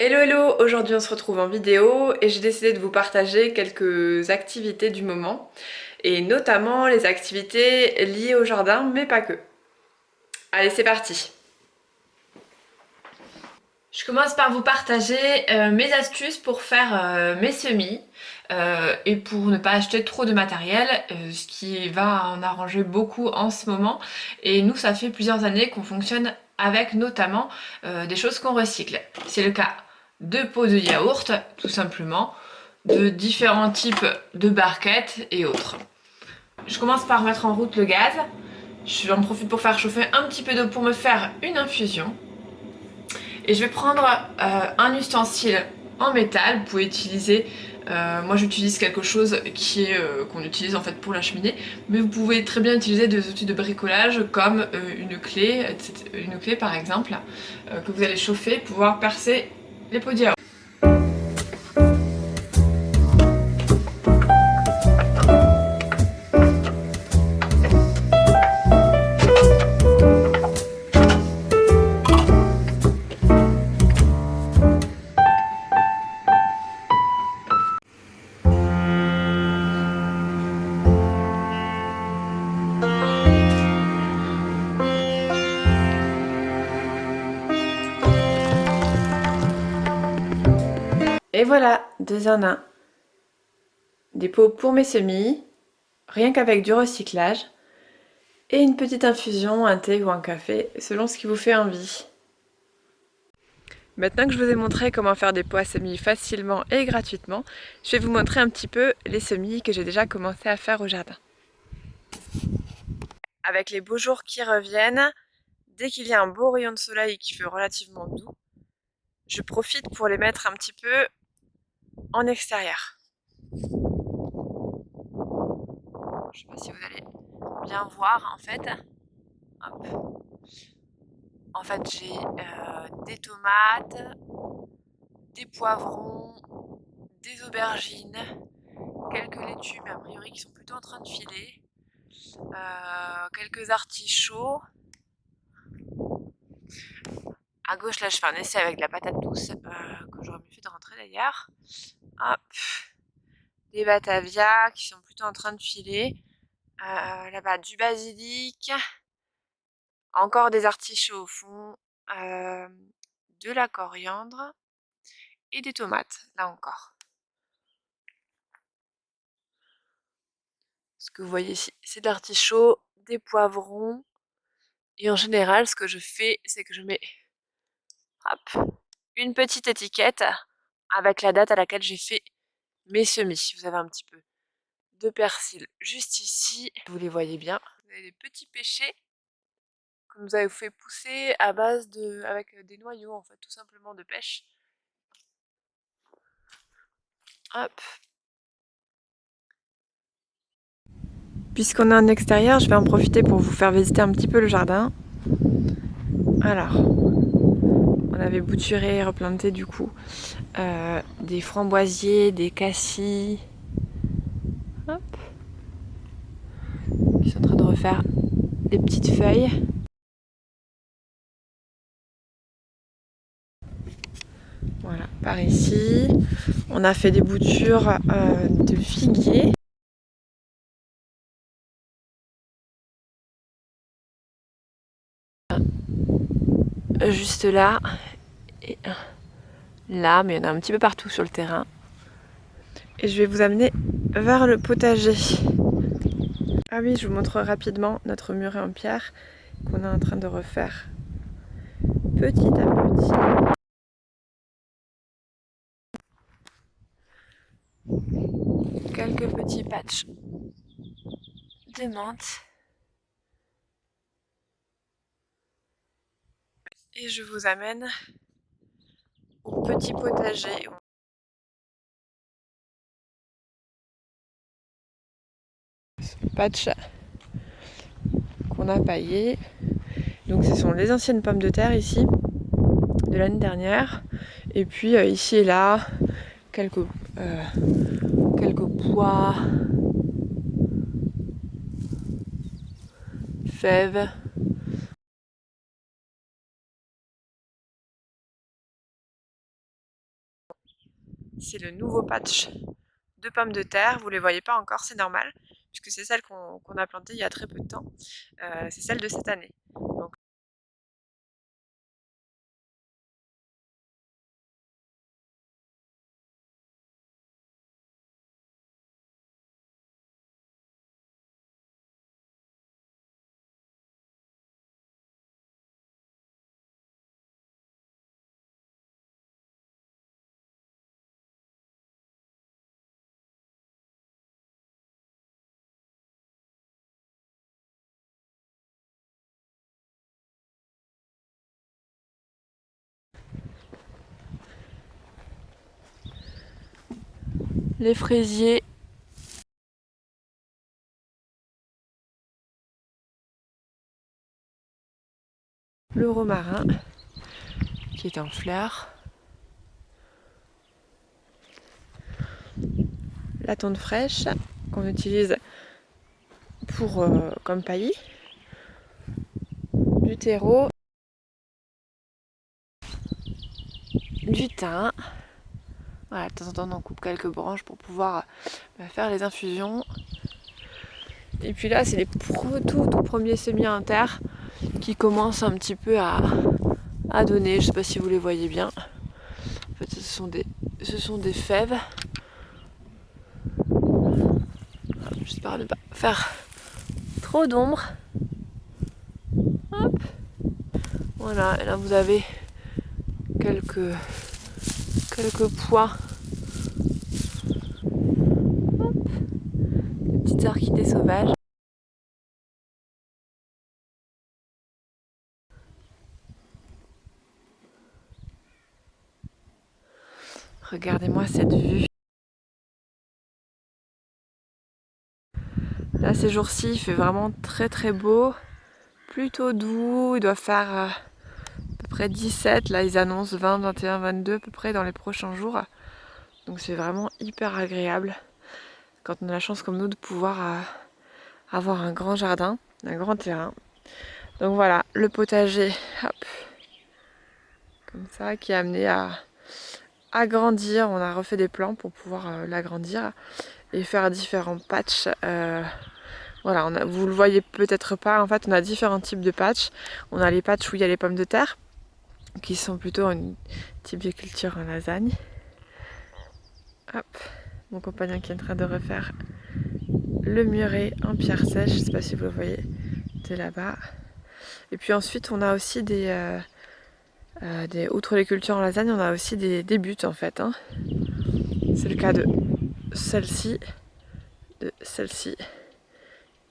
Hello hello, aujourd'hui on se retrouve en vidéo et j'ai décidé de vous partager quelques activités du moment et notamment les activités liées au jardin mais pas que. Allez c'est parti. Je commence par vous partager mes astuces pour faire mes semis et pour ne pas acheter trop de matériel, ce qui va en arranger beaucoup en ce moment. Et nous, ça fait plusieurs années qu'on fonctionne avec notamment des choses qu'on recycle. C'est le cas de pots de yaourt, tout simplement, de différents types de barquettes et autres. Je commence par mettre en route le gaz. J'en profite pour faire chauffer un petit peu d'eau pour me faire une infusion. Et je vais prendre un ustensile en métal. Vous pouvez utiliser, moi j'utilise quelque chose qui est qu'on utilise en fait pour la cheminée, mais vous pouvez très bien utiliser des outils de bricolage comme une clé par exemple, que vous allez chauffer pour pouvoir percer les pots de yaourt. Et voilà, 2 en 1. Des pots pour mes semis, rien qu'avec du recyclage, et une petite infusion, un thé ou un café, selon ce qui vous fait envie. Maintenant que je vous ai montré comment faire des pots à semis facilement et gratuitement, je vais vous montrer un petit peu les semis que j'ai déjà commencé à faire au jardin. Avec les beaux jours qui reviennent, dès qu'il y a un beau rayon de soleil qui fait relativement doux, je profite pour les mettre un petit peu en extérieur. Je ne sais pas si vous allez bien voir en fait. Hop. En fait j'ai des tomates, des poivrons, des aubergines, quelques laitues mais a priori qui sont plutôt en train de filer, quelques artichauts. À gauche là je fais un essai avec de la patate douce que j'aurais mieux fait de rentrer d'ailleurs. Hop, des batavias qui sont plutôt en train de filer. Là-bas du basilic, encore des artichauts au fond, de la coriandre et des tomates là encore. Ce que vous voyez ici, c'est de l'artichaut, des poivrons. Et en général, ce que je fais, c'est que je mets hop, une petite étiquette avec la date à laquelle j'ai fait mes semis. Vous avez un petit peu de persil juste ici, vous les voyez bien. Vous avez des petits pêchers que nous avons fait pousser à base avec des noyaux en fait, tout simplement de pêche. Hop. Puisqu'on est en extérieur, je vais en profiter pour vous faire visiter un petit peu le jardin. Alors, on avait bouturé et replanté du coup des framboisiers, des cassis. Hop. Ils sont en train de refaire des petites feuilles. Voilà, par ici. On a fait des boutures de figuier. Juste là et là, mais il y en a un petit peu partout sur le terrain. Et je vais vous amener vers le potager. Ah oui, je vous montre rapidement notre muret en pierre qu'on est en train de refaire petit à petit. Quelques petits patchs de menthe. Et je vous amène au petit potager. Patch qu'on a paillé. Donc ce sont les anciennes pommes de terre ici, de l'année dernière. Et puis ici et là, quelques pois, fèves. c'est le nouveau patch de pommes de terre. Vous les voyez pas encore, c'est normal, puisque c'est celle qu'on a plantée il y a très peu de temps. C'est celle de cette année. Donc, les fraisiers, le romarin qui est en fleurs, la tonte fraîche qu'on utilise pour comme paillis, du terreau, du thym. Voilà, de temps en temps on coupe quelques branches pour pouvoir faire les infusions. Et puis là c'est les tout premiers semis en terre qui commencent un petit peu à donner. Je sais pas si vous les voyez bien. En fait ce sont des fèves. J'espère ne pas faire trop d'ombre. Hop. Voilà, et là vous avez quelques pois. Hop. Des petites orchidées sauvages. Regardez-moi cette vue. Là ces jours-ci il fait vraiment très très beau. Plutôt doux, il doit faire à peu près 17. Là ils annoncent 20, 21, 22 à peu près dans les prochains jours. Donc c'est vraiment hyper agréable quand on a la chance comme nous de pouvoir avoir un grand jardin, un grand terrain. Donc voilà, le potager, hop, comme ça, qui est amené à grandir. On a refait des plans pour pouvoir l'agrandir et faire différents patchs. Voilà, vous le voyez peut-être pas, en fait on a différents types de patchs. On a les patchs où il y a les pommes de terre, qui sont plutôt un type de culture en lasagne. Hop, mon compagnon qui est en train de refaire le muret en pierre sèche, je sais pas si vous le voyez, de là-bas. Et puis ensuite on a aussi outre les cultures en lasagne, on a aussi des buttes en fait. Hein. C'est le cas de celle-ci,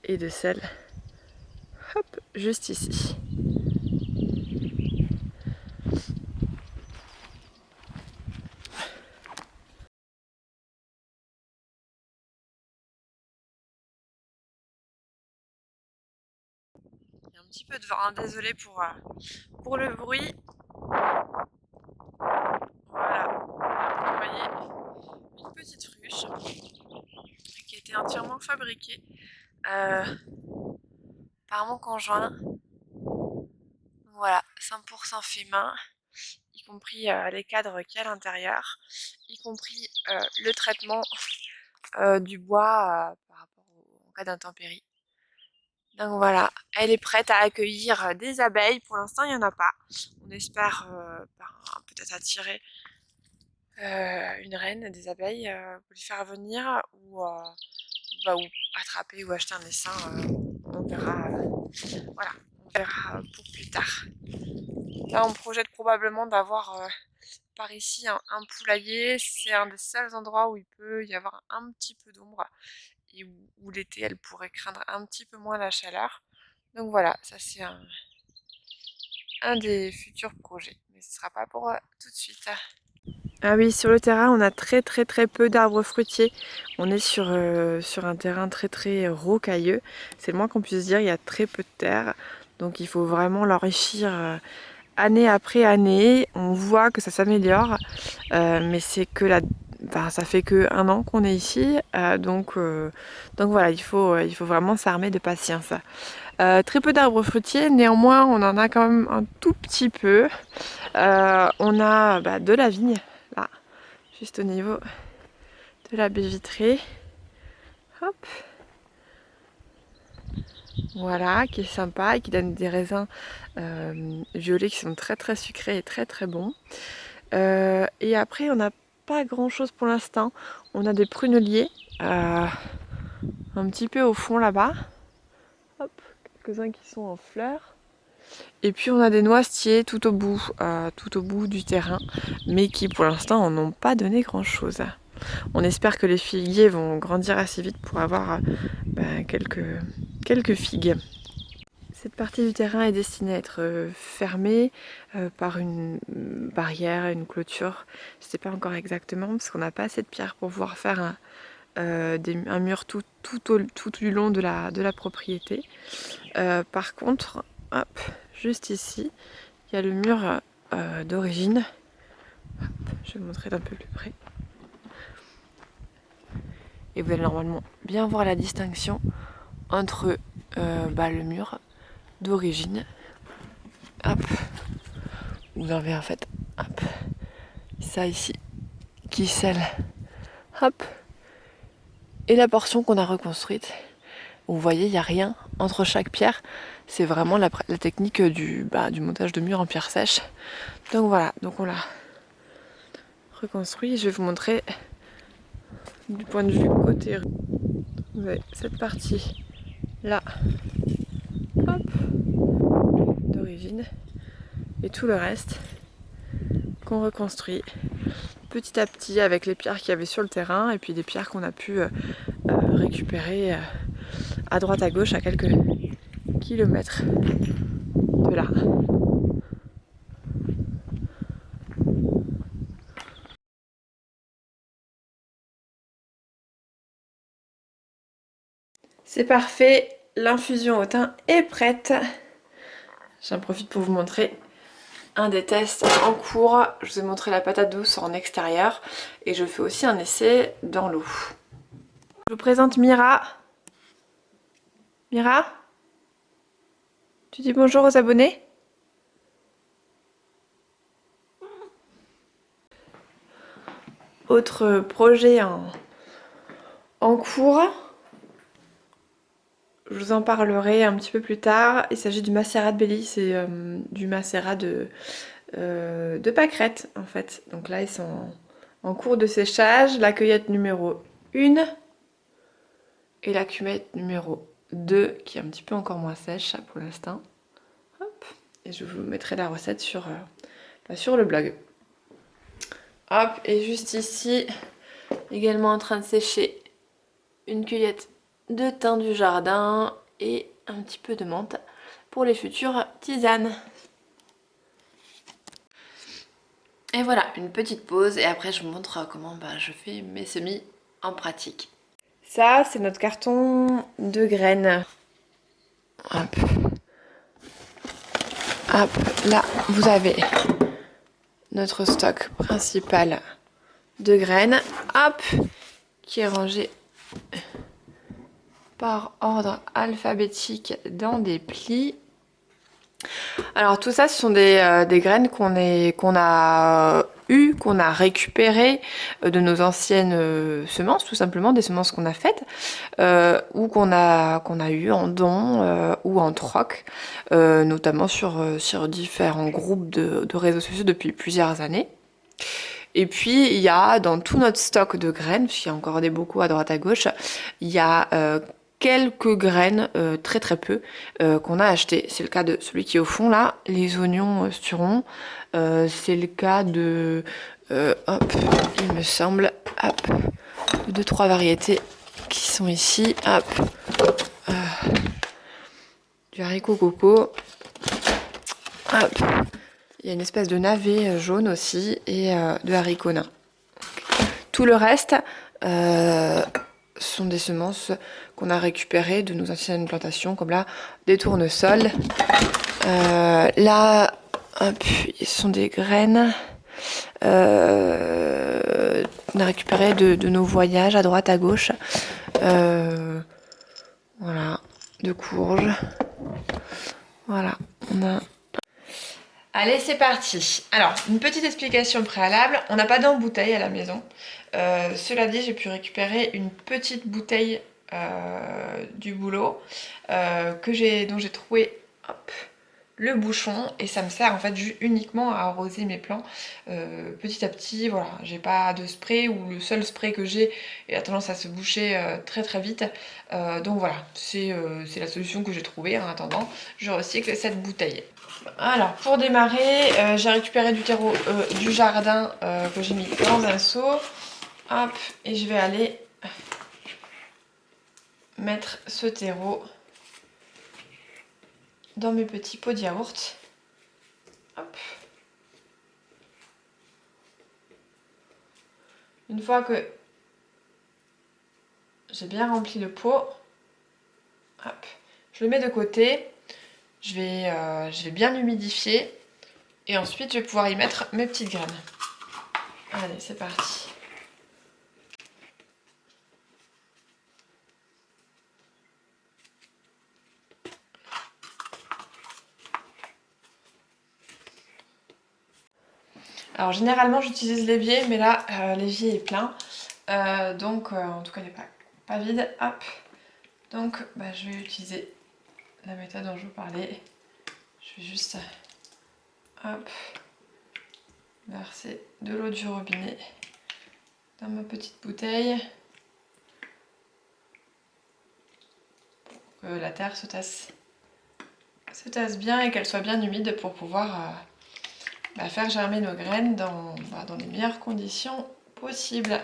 et de celle, hop, juste ici. Il y a un petit peu de vent, hein, désolé pour le bruit. Voilà, vous voyez une petite ruche qui a été entièrement fabriquée par mon conjoint. Voilà, 100% fait main, y compris les cadres qu'il y a à l'intérieur, y compris le traitement du bois par rapport en cas d'intempérie. Donc voilà, elle est prête à accueillir des abeilles. Pour l'instant, il n'y en a pas. On espère peut-être attirer une reine des abeilles pour les faire venir ou attraper ou acheter un essaim. On verra, voilà, on verra pour plus tard. Là, on projette probablement d'avoir par ici un poulailler. C'est un des seuls endroits où il peut y avoir un petit peu d'ombre et où l'été, elle pourrait craindre un petit peu moins la chaleur. Donc voilà, ça c'est un des futurs projets, mais ce ne sera pas pour tout de suite. Ah oui, sur le terrain, on a très peu d'arbres fruitiers. On est sur un terrain très rocailleux. C'est le moins qu'on puisse dire, il y a très peu de terre. Donc il faut vraiment l'enrichir année après année. On voit que ça s'améliore, mais c'est que ça fait que 1 an qu'on est ici. Donc voilà, il faut vraiment s'armer de patience. Très peu d'arbres fruitiers, néanmoins on en a quand même un tout petit peu. On a de la vigne, là, juste au niveau de la baie vitrée. Hop. Voilà, qui est sympa et qui donne des raisins violets qui sont très très sucrés et très très bons. Et après, on n'a pas grand chose pour l'instant. On a des pruneliers un petit peu au fond là-bas. Hop, quelques-uns qui sont en fleurs. Et puis on a des noisetiers tout au bout du terrain, mais qui pour l'instant n'ont pas donné grand-chose. On espère que les figuiers vont grandir assez vite pour avoir quelques figues. Cette partie du terrain est destinée à être fermée par une barrière, une clôture. Je ne sais pas encore exactement parce qu'on n'a pas assez de pierres pour pouvoir faire un mur tout du long de la propriété. Par contre, hop, juste ici, il y a le mur d'origine. Je vais vous montrer d'un peu plus près. Et vous allez normalement bien voir la distinction entre le mur d'origine. Hop. Vous avez en fait hop, ça ici qui scelle. Hop. Et la portion qu'on a reconstruite. Vous voyez, il n'y a rien entre chaque pierre. C'est vraiment la technique du montage de mur en pierre sèche. Donc voilà, donc on l'a reconstruit. Je vais vous montrer du point de vue côté. Vous avez cette partie là, hop, d'origine, et tout le reste qu'on reconstruit petit à petit avec les pierres qu'il y avait sur le terrain et puis des pierres qu'on a pu récupérer à droite à gauche à quelques kilomètres de là. C'est parfait, l'infusion au thym est prête. J'en profite pour vous montrer un des tests en cours. Je vous ai montré la patate douce en extérieur et je fais aussi un essai dans l'eau. Je vous présente Mira. Mira, tu dis bonjour aux abonnés? Autre projet en cours. Je vous en parlerai un petit peu plus tard. Il s'agit du macérat de Belly, c'est du macérat de pâquerettes en fait. Donc là ils sont en cours de séchage. La cueillette numéro 1 et la cueillette numéro 2 qui est un petit peu encore moins sèche pour l'instant. Hop. Et je vous mettrai la recette sur le blog. Hop, et juste ici, également en train de sécher une cueillette de thym du jardin et un petit peu de menthe pour les futures tisanes. Et voilà, une petite pause et après je vous montre comment je fais mes semis en pratique. Ça, c'est notre carton de graines. Hop. Hop, là, vous avez notre stock principal de graines. Hop, qui est rangé par ordre alphabétique dans des plis. Alors tout ça, ce sont des graines qu'on a récupérées de nos anciennes semences, tout simplement, des semences qu'on a faites, ou qu'on a eues en don ou en troc, notamment sur différents groupes de réseaux sociaux depuis plusieurs années. Et puis il y a dans tout notre stock de graines, puisqu'il y a encore des bocaux à droite à gauche, il y a quelques graines, très très peu, qu'on a acheté. C'est le cas de celui qui est au fond là, les oignons Sturon. C'est le cas de, hop, il me semble, hop, 2-3 variétés qui sont ici, hop, du haricot coco, hop, il y a une espèce de navet jaune aussi et de haricots nains. Tout le reste sont des semences qu'on a récupérées de nos anciennes plantations, comme là des tournesols. Là, hop, ce sont des graines qu'on a récupérées de nos voyages à droite à gauche. Voilà, de courges. Voilà, on a Allez, c'est parti. Alors, une petite explication préalable. On n'a pas d'embouteille à la maison. Cela dit, j'ai pu récupérer une petite bouteille du boulot dont j'ai trouvé hop, le bouchon et ça me sert en fait uniquement à arroser mes plants petit à petit. Voilà, j'ai pas de spray ou le seul spray que j'ai a tendance à se boucher très très vite. Donc voilà, c'est la solution que j'ai trouvée. En attendant, je recycle cette bouteille. Alors pour démarrer, j'ai récupéré du terreau du jardin que j'ai mis dans un seau. Hop, et je vais aller mettre ce terreau dans mes petits pots de yaourt. Hop. Une fois que j'ai bien rempli le pot, hop, je le mets de côté. Je vais bien l'humidifier et ensuite je vais pouvoir y mettre mes petites graines. Allez, c'est parti. Alors généralement j'utilise l'évier, mais là l'évier est plein. En tout cas il n'est pas vide. Hop. Donc je vais utiliser la méthode dont je vous parlais. Je vais juste hop, verser de l'eau du robinet dans ma petite bouteille pour que la terre se tasse bien et qu'elle soit bien humide pour pouvoir faire germer nos graines dans les meilleures conditions possibles.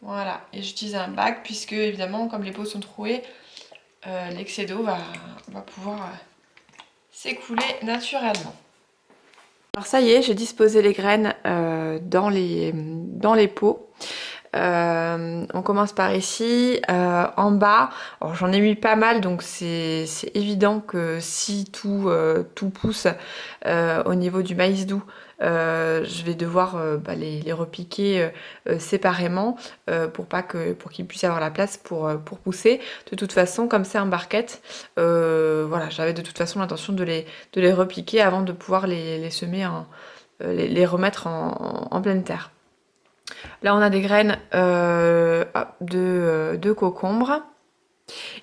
Voilà, et j'utilise un bac puisque évidemment comme les pots sont troués, l'excès d'eau va pouvoir s'écouler naturellement. Alors ça y est, j'ai disposé les graines dans les pots. On commence par ici, en bas. Alors j'en ai mis pas mal, donc c'est évident que si tout pousse au niveau du maïs doux, je vais devoir les repiquer séparément pour qu'ils puissent avoir la place pour pousser. De toute façon, comme c'est en barquette, voilà, j'avais de toute façon l'intention de les repiquer avant de pouvoir les semer, les remettre en pleine terre. Là, on a des graines de concombre.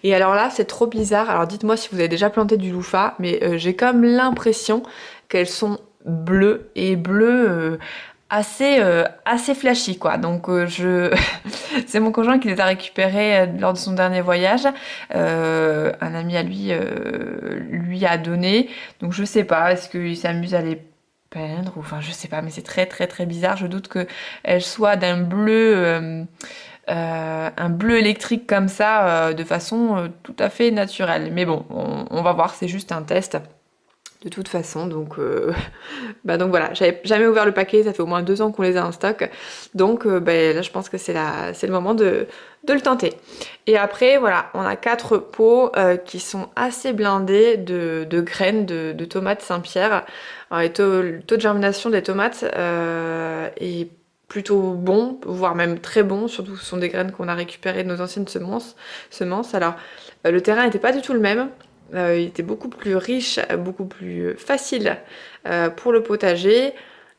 Et alors là, c'est trop bizarre. Alors dites-moi si vous avez déjà planté du louffa, mais j'ai comme l'impression qu'elles sont bleues et bleues assez flashy quoi. Donc c'est mon conjoint qui les a récupérées lors de son dernier voyage. Un ami à lui a donné. Donc je sais pas, est-ce qu'il s'amuse à les peindre ou enfin je sais pas, mais c'est très très très bizarre. Je doute qu'elles soient d'un bleu un bleu électrique comme ça de façon tout à fait naturelle. Mais bon, on va voir, c'est juste un test de toute façon. Donc voilà, j'avais jamais ouvert le paquet, ça fait au moins 2 ans qu'on les a en stock. Donc là, je pense que c'est le moment de le tenter. Et après, voilà, on a 4 pots qui sont assez blindés de graines de tomates Saint-Pierre. Alors, le taux de germination des tomates est plutôt bon, voire même très bon, surtout ce sont des graines qu'on a récupérées de nos anciennes semences. Alors le terrain n'était pas du tout le même, il était beaucoup plus riche, beaucoup plus facile pour le potager.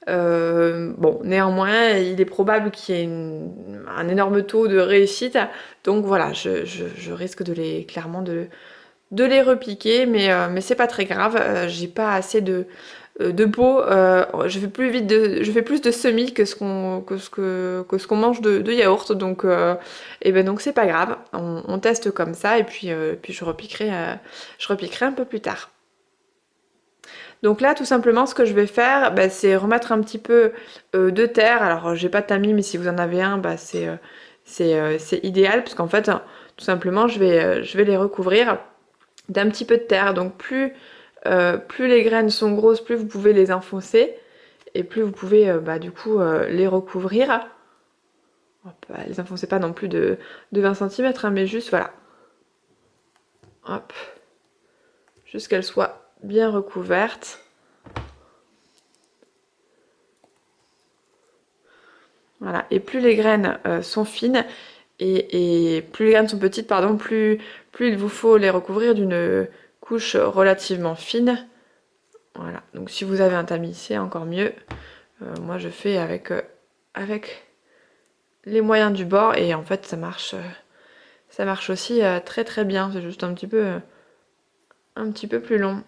Néanmoins, il est probable qu'il y ait un énorme taux de réussite, donc voilà, je risque clairement de les repiquer, mais c'est pas très grave, j'ai pas assez de pot, je fais plus de semis que ce qu'on mange de yaourt, donc donc c'est pas grave, on teste comme ça et puis je repiquerai un peu plus tard. Donc là tout simplement ce que je vais faire c'est remettre un petit peu de terre. Alors j'ai pas de tamis, mais si vous en avez un c'est idéal, parce qu'en fait tout simplement je vais les recouvrir d'un petit peu de terre. Donc plus les graines sont grosses, plus vous pouvez les enfoncer et plus vous pouvez les recouvrir. Les enfoncez pas non plus de 20 cm, mais juste voilà. Hop. Juste qu'elles soient bien recouvertes. Voilà. Et plus les graines sont fines et plus les graines sont petites, pardon, plus il vous faut les recouvrir d'une couche relativement fine. Voilà, donc si vous avez un tamis, c'est encore mieux. Moi je fais avec les moyens du bord et en fait ça marche aussi très très bien. C'est juste un petit peu plus long.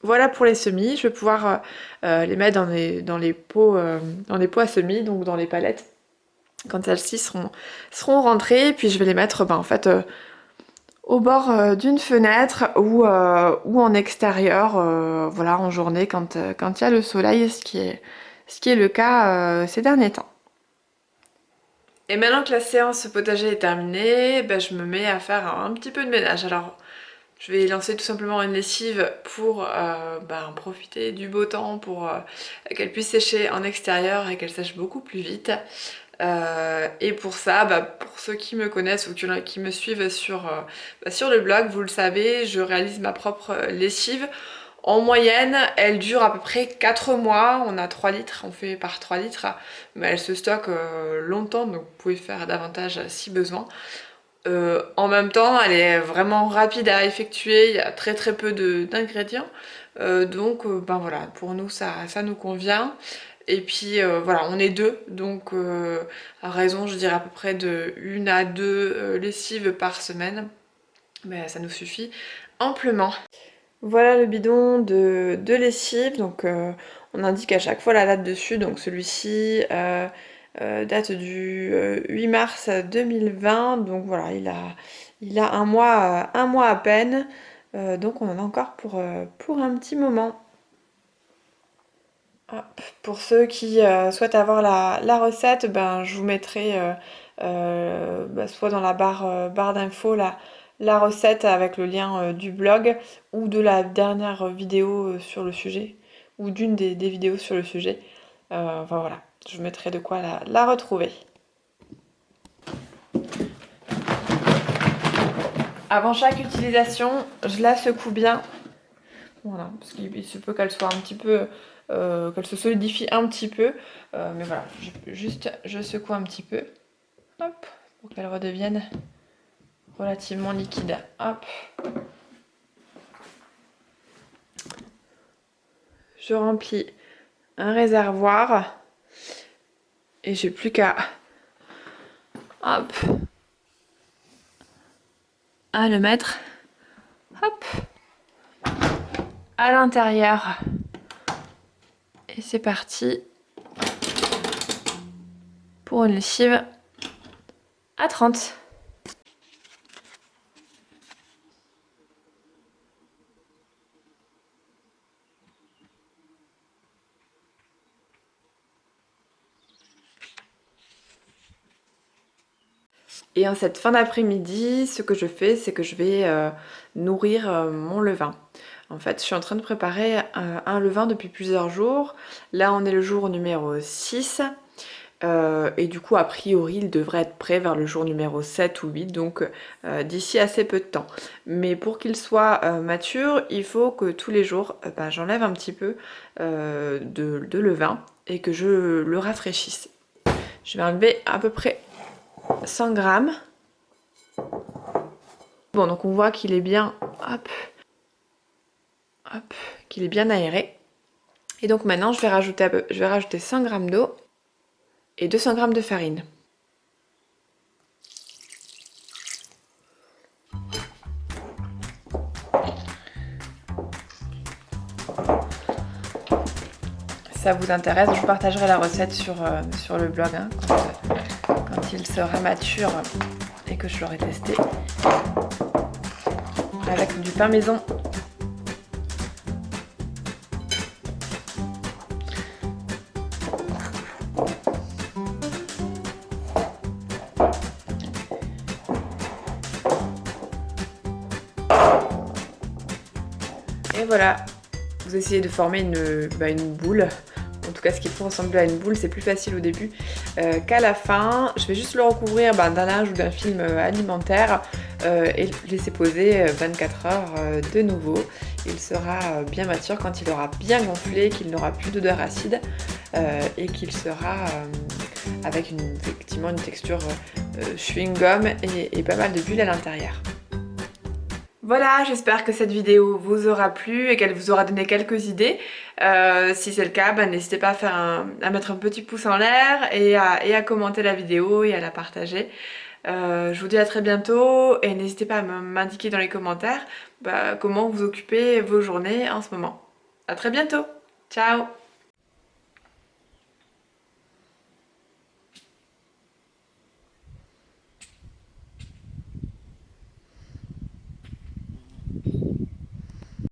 Voilà pour les semis. Je vais pouvoir les mettre dans les pots à semis, donc dans les palettes, quand celles-ci seront rentrées. Puis je vais les mettre en fait au bord d'une fenêtre ou en extérieur, voilà, en journée quand il y a le soleil, ce qui est le cas ces derniers temps. Et maintenant que la séance potager est terminée, ben, je me mets à faire un petit peu de ménage. Alors je vais lancer tout simplement une lessive pour profiter du beau temps, pour qu'elle puisse sécher en extérieur et qu'elle sèche beaucoup plus vite. Et pour ça, pour ceux qui me connaissent ou qui me suivent sur le blog, vous le savez, je réalise ma propre lessive. En moyenne, elle dure à peu près 4 mois. On a 3 litres, on fait par 3 litres, mais elle se stocke longtemps, donc vous pouvez faire davantage si besoin. En même temps, elle est vraiment rapide à effectuer, il y a très très peu d'ingrédients. Donc voilà, pour nous ça nous convient. Et puis voilà, on est deux, donc à raison je dirais à peu près de 1 à 2 lessives par semaine. Mais ça nous suffit amplement. Voilà le bidon de lessive, donc on indique à chaque fois la date dessus, donc celui-ci date du 8 mars 2020, donc voilà, il a un mois à peine, donc on en a encore pour un petit moment. Hop. Pour ceux qui souhaitent avoir la recette, je vous mettrai soit dans la barre d'infos la recette avec le lien du blog ou de la dernière vidéo sur le sujet, ou d'une des vidéos sur le sujet. Enfin voilà, je vous mettrai de quoi la retrouver. Avant chaque utilisation, je la secoue bien. Voilà, parce qu'il se peut qu'elle soit un petit peu, qu'elle se solidifie un petit peu. Mais voilà, je secoue un petit peu. Hop, pour qu'elle redevienne relativement liquide. Hop. Je remplis un réservoir. Et j'ai plus qu'à... Hop. À le mettre. Hop. À l'intérieur. Et c'est parti pour une lessive à 30. Et en cette fin d'après-midi, ce que je fais, c'est que je vais nourrir mon levain. En fait, je suis en train de préparer un levain depuis plusieurs jours. Là, on est le jour numéro 6. Et du coup, a priori, il devrait être prêt vers le jour numéro 7 ou 8, donc d'ici assez peu de temps. Mais pour qu'il soit mature, il faut que tous les jours, j'enlève un petit peu de levain et que je le rafraîchisse. Je vais enlever à peu près 100 grammes. Bon, donc on voit qu'il est bien, qu'il est bien aéré. Et donc maintenant, je vais rajouter 100 grammes d'eau et 200 grammes de farine. Si ça vous intéresse, je vous partagerai la recette sur le blog quand il sera mature et que je l'aurai testé avec du pain maison. Et voilà, vous essayez de former une boule. En tout cas, ce qui peut ressembler à une boule, c'est plus facile au début qu'à la fin. Je vais juste le recouvrir d'un linge ou d'un film alimentaire et le laisser poser 24 heures de nouveau. Il sera bien mature quand il aura bien gonflé, qu'il n'aura plus d'odeur acide et qu'il sera avec effectivement une texture chewing-gum et pas mal de bulles à l'intérieur. Voilà, j'espère que cette vidéo vous aura plu et qu'elle vous aura donné quelques idées. Si c'est le cas, bah, n'hésitez pas à mettre un petit pouce en l'air et à commenter la vidéo et à la partager. Je vous dis à très bientôt et n'hésitez pas à m'indiquer dans les commentaires bah, comment vous occupez vos journées en ce moment. À très bientôt. Ciao!